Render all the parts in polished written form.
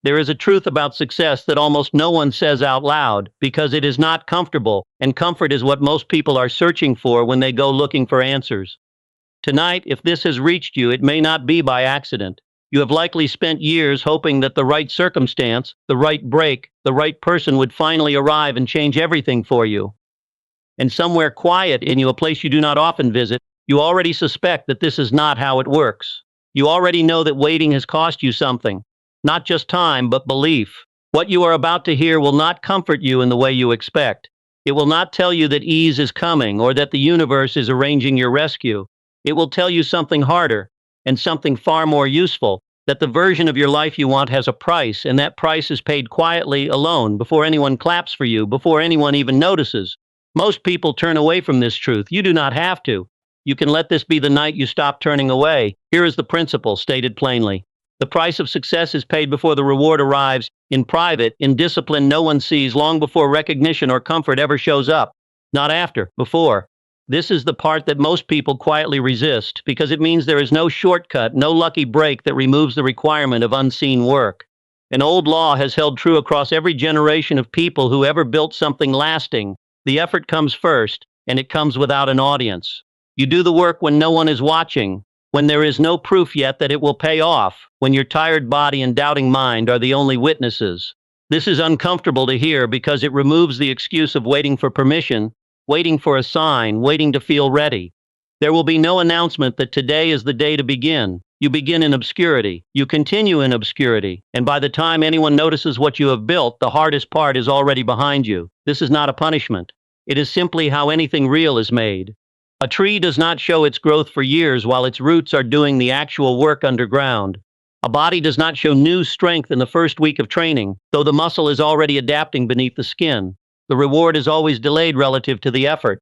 There is a truth about success that almost no one says out loud because it is not comfortable, and comfort is what most people are searching for when they go looking for answers. Tonight, if this has reached you, it may not be by accident. You have likely spent years hoping that the right circumstance, the right break, the right person would finally arrive and change everything for you. And somewhere quiet in you, a place you do not often visit, you already suspect that this is not how it works. You already know that waiting has cost you something. Not just time, but belief. What you are about to hear will not comfort you in the way you expect. It will not tell you that ease is coming or that the universe is arranging your rescue. It will tell you something harder and something far more useful, that the version of your life you want has a price, and that price is paid quietly, alone, before anyone claps for you, before anyone even notices. Most people turn away from this truth. You do not have to. You can let this be the night you stop turning away. Here is the principle, stated plainly. The price of success is paid before the reward arrives, in private, in discipline no one sees, long before recognition or comfort ever shows up. Not after, before. This is the part that most people quietly resist, because it means there is no shortcut, no lucky break that removes the requirement of unseen work. An old law has held true across every generation of people who ever built something lasting. The effort comes first, and it comes without an audience. You do the work when no one is watching, when there is no proof yet that it will pay off, when your tired body and doubting mind are the only witnesses. This is uncomfortable to hear because it removes the excuse of waiting for permission, waiting for a sign, waiting to feel ready. There will be no announcement that today is the day to begin. You begin in obscurity. You continue in obscurity. And by the time anyone notices what you have built, the hardest part is already behind you. This is not a punishment. It is simply how anything real is made. A tree does not show its growth for years while its roots are doing the actual work underground. A body does not show new strength in the first week of training, though the muscle is already adapting beneath the skin. The reward is always delayed relative to the effort.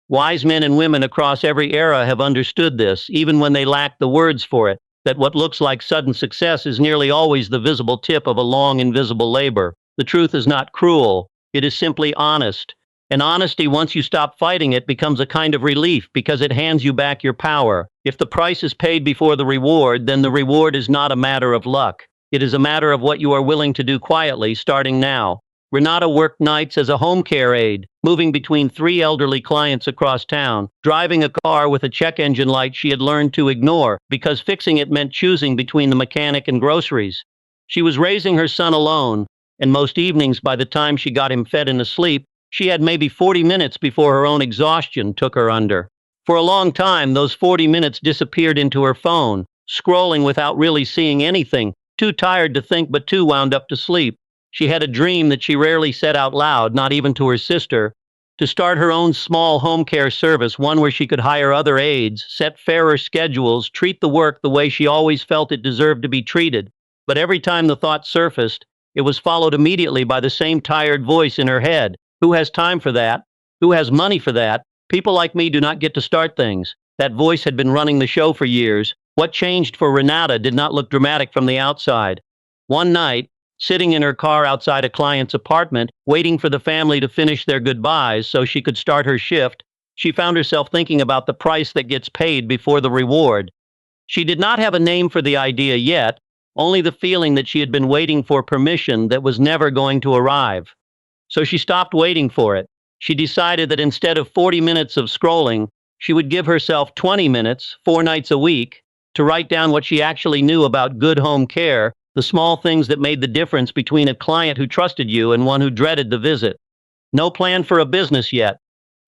Wise men and women across every era have understood this, even when they lack the words for it, that what looks like sudden success is nearly always the visible tip of a long invisible labor. The truth is not cruel. It is simply honest. And honesty, once you stop fighting it, becomes a kind of relief because it hands you back your power. If the price is paid before the reward, then the reward is not a matter of luck. It is a matter of what you are willing to do quietly, starting now. Renata worked nights as a home care aide, moving between 3 elderly clients across town, driving a car with a check engine light she had learned to ignore because fixing it meant choosing between the mechanic and groceries. She was raising her son alone, and most evenings, by the time she got him fed and asleep, she had maybe 40 minutes before her own exhaustion took her under. For a long time, those 40 minutes disappeared into her phone, scrolling without really seeing anything, too tired to think but too wound up to sleep. She had a dream that she rarely said out loud, not even to her sister, to start her own small home care service, one where she could hire other aides, set fairer schedules, treat the work the way she always felt it deserved to be treated. But every time the thought surfaced, it was followed immediately by the same tired voice in her head. Who has time for that? Who has money for that? People like me do not get to start things. That voice had been running the show for years. What changed for Renata did not look dramatic from the outside. One night, sitting in her car outside a client's apartment, waiting for the family to finish their goodbyes so she could start her shift, she found herself thinking about the price that gets paid before the reward. She did not have a name for the idea yet, only the feeling that she had been waiting for permission that was never going to arrive. So she stopped waiting for it. She decided that instead of 40 minutes of scrolling, she would give herself 20 minutes, 4 nights a week, to write down what she actually knew about good home care, the small things that made the difference between a client who trusted you and one who dreaded the visit. No plan for a business yet.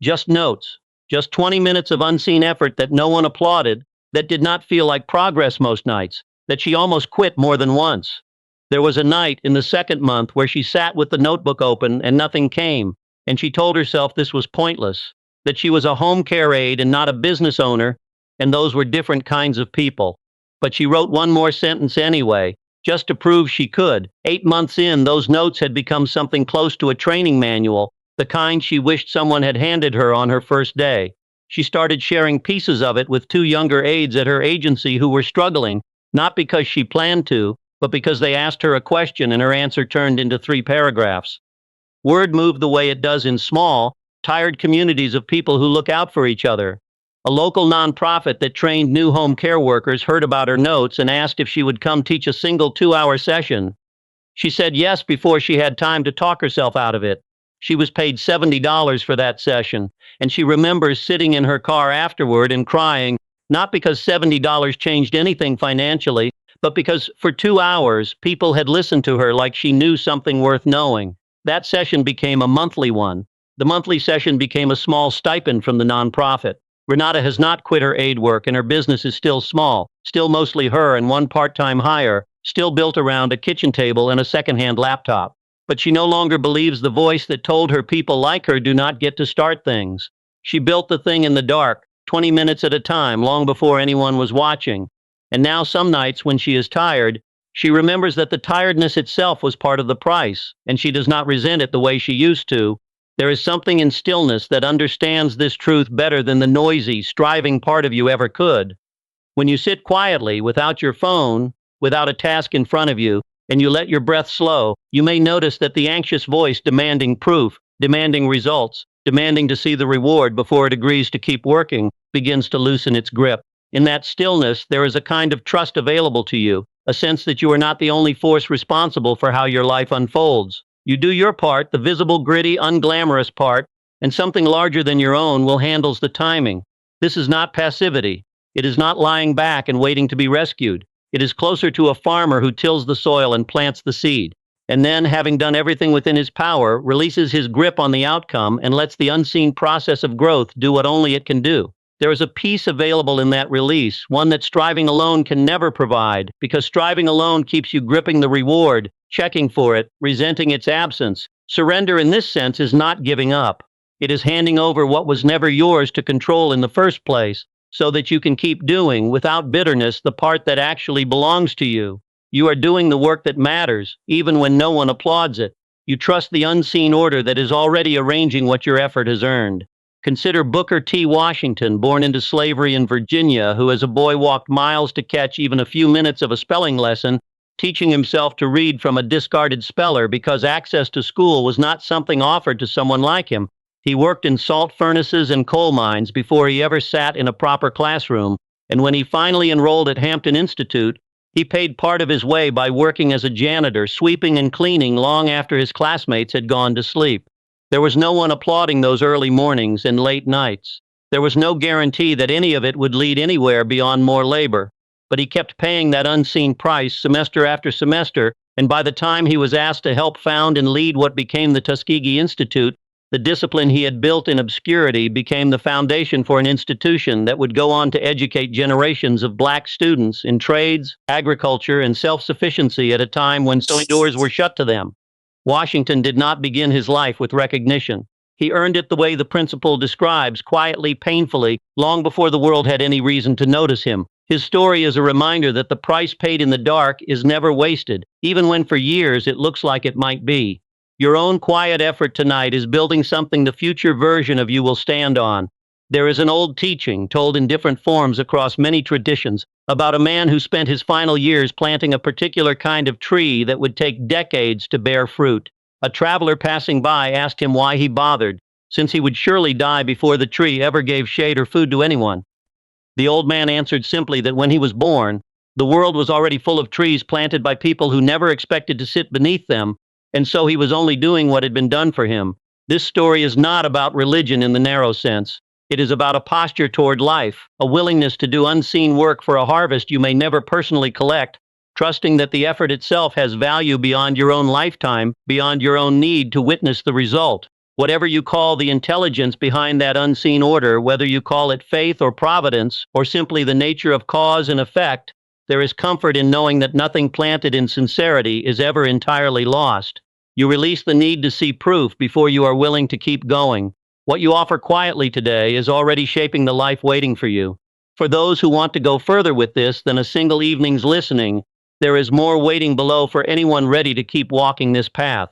Just notes. Just 20 minutes of unseen effort that no one applauded, that did not feel like progress most nights, that she almost quit more than once. There was a night in the 2nd month where she sat with the notebook open and nothing came, and she told herself this was pointless, that she was a home care aide and not a business owner, and those were different kinds of people. But she wrote one more sentence anyway, just to prove she could. 8 months in, those notes had become something close to a training manual, the kind she wished someone had handed her on her first day. She started sharing pieces of it with 2 younger aides at her agency who were struggling, not because she planned to, but because they asked her a question and her answer turned into 3 paragraphs. Word moved the way it does in small, tired communities of people who look out for each other. A local nonprofit that trained new home care workers heard about her notes and asked if she would come teach a single 2-hour session. She said yes before she had time to talk herself out of it. She was paid $70 for that session, and she remembers sitting in her car afterward and crying, not because $70 changed anything financially, but because for 2 hours people had listened to her like she knew something worth knowing. That session became a monthly one. The monthly session became a small stipend from the nonprofit. Renata has not quit her aid work, and her business is still small, still mostly her and one part-time hire, still built around a kitchen table and a second-hand laptop. But she no longer believes the voice that told her people like her do not get to start things. She built the thing in the dark, 20 minutes at a time, long before anyone was watching. And now some nights when she is tired, she remembers that the tiredness itself was part of the price, and she does not resent it the way she used to. There is something in stillness that understands this truth better than the noisy, striving part of you ever could. When you sit quietly, without your phone, without a task in front of you, and you let your breath slow, you may notice that the anxious voice demanding proof, demanding results, demanding to see the reward before it agrees to keep working, begins to loosen its grip. In that stillness, there is a kind of trust available to you, a sense that you are not the only force responsible for how your life unfolds. You do your part, the visible, gritty, unglamorous part, and something larger than your own will handle the timing. This is not passivity. It is not lying back and waiting to be rescued. It is closer to a farmer who tills the soil and plants the seed, and then, having done everything within his power, releases his grip on the outcome and lets the unseen process of growth do what only it can do. There is a peace available in that release, one that striving alone can never provide, because striving alone keeps you gripping the reward, checking for it, resenting its absence. Surrender in this sense is not giving up. It is handing over what was never yours to control in the first place, so that you can keep doing, without bitterness, the part that actually belongs to you. You are doing the work that matters, even when no one applauds it. You trust the unseen order that is already arranging what your effort has earned. Consider Booker T. Washington, born into slavery in Virginia, who as a boy walked miles to catch even a few minutes of a spelling lesson, teaching himself to read from a discarded speller because access to school was not something offered to someone like him. He worked in salt furnaces and coal mines before he ever sat in a proper classroom, and when he finally enrolled at Hampton Institute, he paid part of his way by working as a janitor, sweeping and cleaning long after his classmates had gone to sleep. There was no one applauding those early mornings and late nights. There was no guarantee that any of it would lead anywhere beyond more labor, but he kept paying that unseen price semester after semester, and by the time he was asked to help found and lead what became the Tuskegee Institute, the discipline he had built in obscurity became the foundation for an institution that would go on to educate generations of black students in trades, agriculture, and self-sufficiency at a time when so many doors were shut to them. Washington did not begin his life with recognition. He earned it the way the principle describes, quietly, painfully, long before the world had any reason to notice him. His story is a reminder that the price paid in the dark is never wasted, even when for years it looks like it might be. Your own quiet effort tonight is building something the future version of you will stand on. There is an old teaching, told in different forms across many traditions, about a man who spent his final years planting a particular kind of tree that would take decades to bear fruit. A traveler passing by asked him why he bothered, since he would surely die before the tree ever gave shade or food to anyone. The old man answered simply that when he was born, the world was already full of trees planted by people who never expected to sit beneath them, and so he was only doing what had been done for him. This story is not about religion in the narrow sense. It is about a posture toward life, a willingness to do unseen work for a harvest you may never personally collect, trusting that the effort itself has value beyond your own lifetime, beyond your own need to witness the result. Whatever you call the intelligence behind that unseen order, whether you call it faith or providence, or simply the nature of cause and effect, there is comfort in knowing that nothing planted in sincerity is ever entirely lost. You release the need to see proof before you are willing to keep going. What you offer quietly today is already shaping the life waiting for you. For those who want to go further with this than a single evening's listening, there is more waiting below for anyone ready to keep walking this path.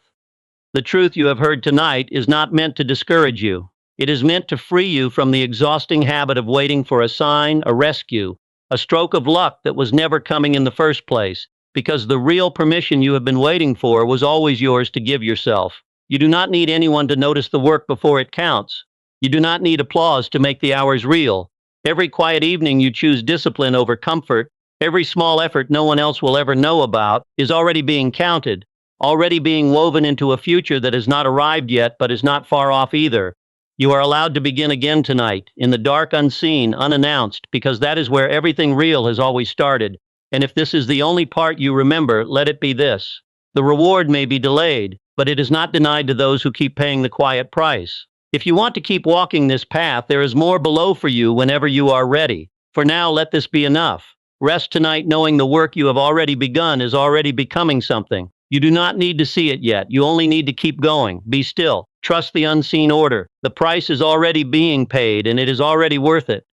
The truth you have heard tonight is not meant to discourage you. It is meant to free you from the exhausting habit of waiting for a sign, a rescue, a stroke of luck that was never coming in the first place, because the real permission you have been waiting for was always yours to give yourself. You do not need anyone to notice the work before it counts. You do not need applause to make the hours real. Every quiet evening you choose discipline over comfort, every small effort no one else will ever know about, is already being counted. already being woven into a future that has not arrived yet but is not far off either. You are allowed to begin again tonight, in the dark, unseen, unannounced, because that is where everything real has always started. And if this is the only part you remember, let it be this. The reward may be delayed, but it is not denied to those who keep paying the quiet price. If you want to keep walking this path, there is more below for you whenever you are ready. For now, let this be enough. Rest tonight knowing the work you have already begun is already becoming something. You do not need to see it yet. You only need to keep going. Be still. Trust the unseen order. The price is already being paid, and it is already worth it.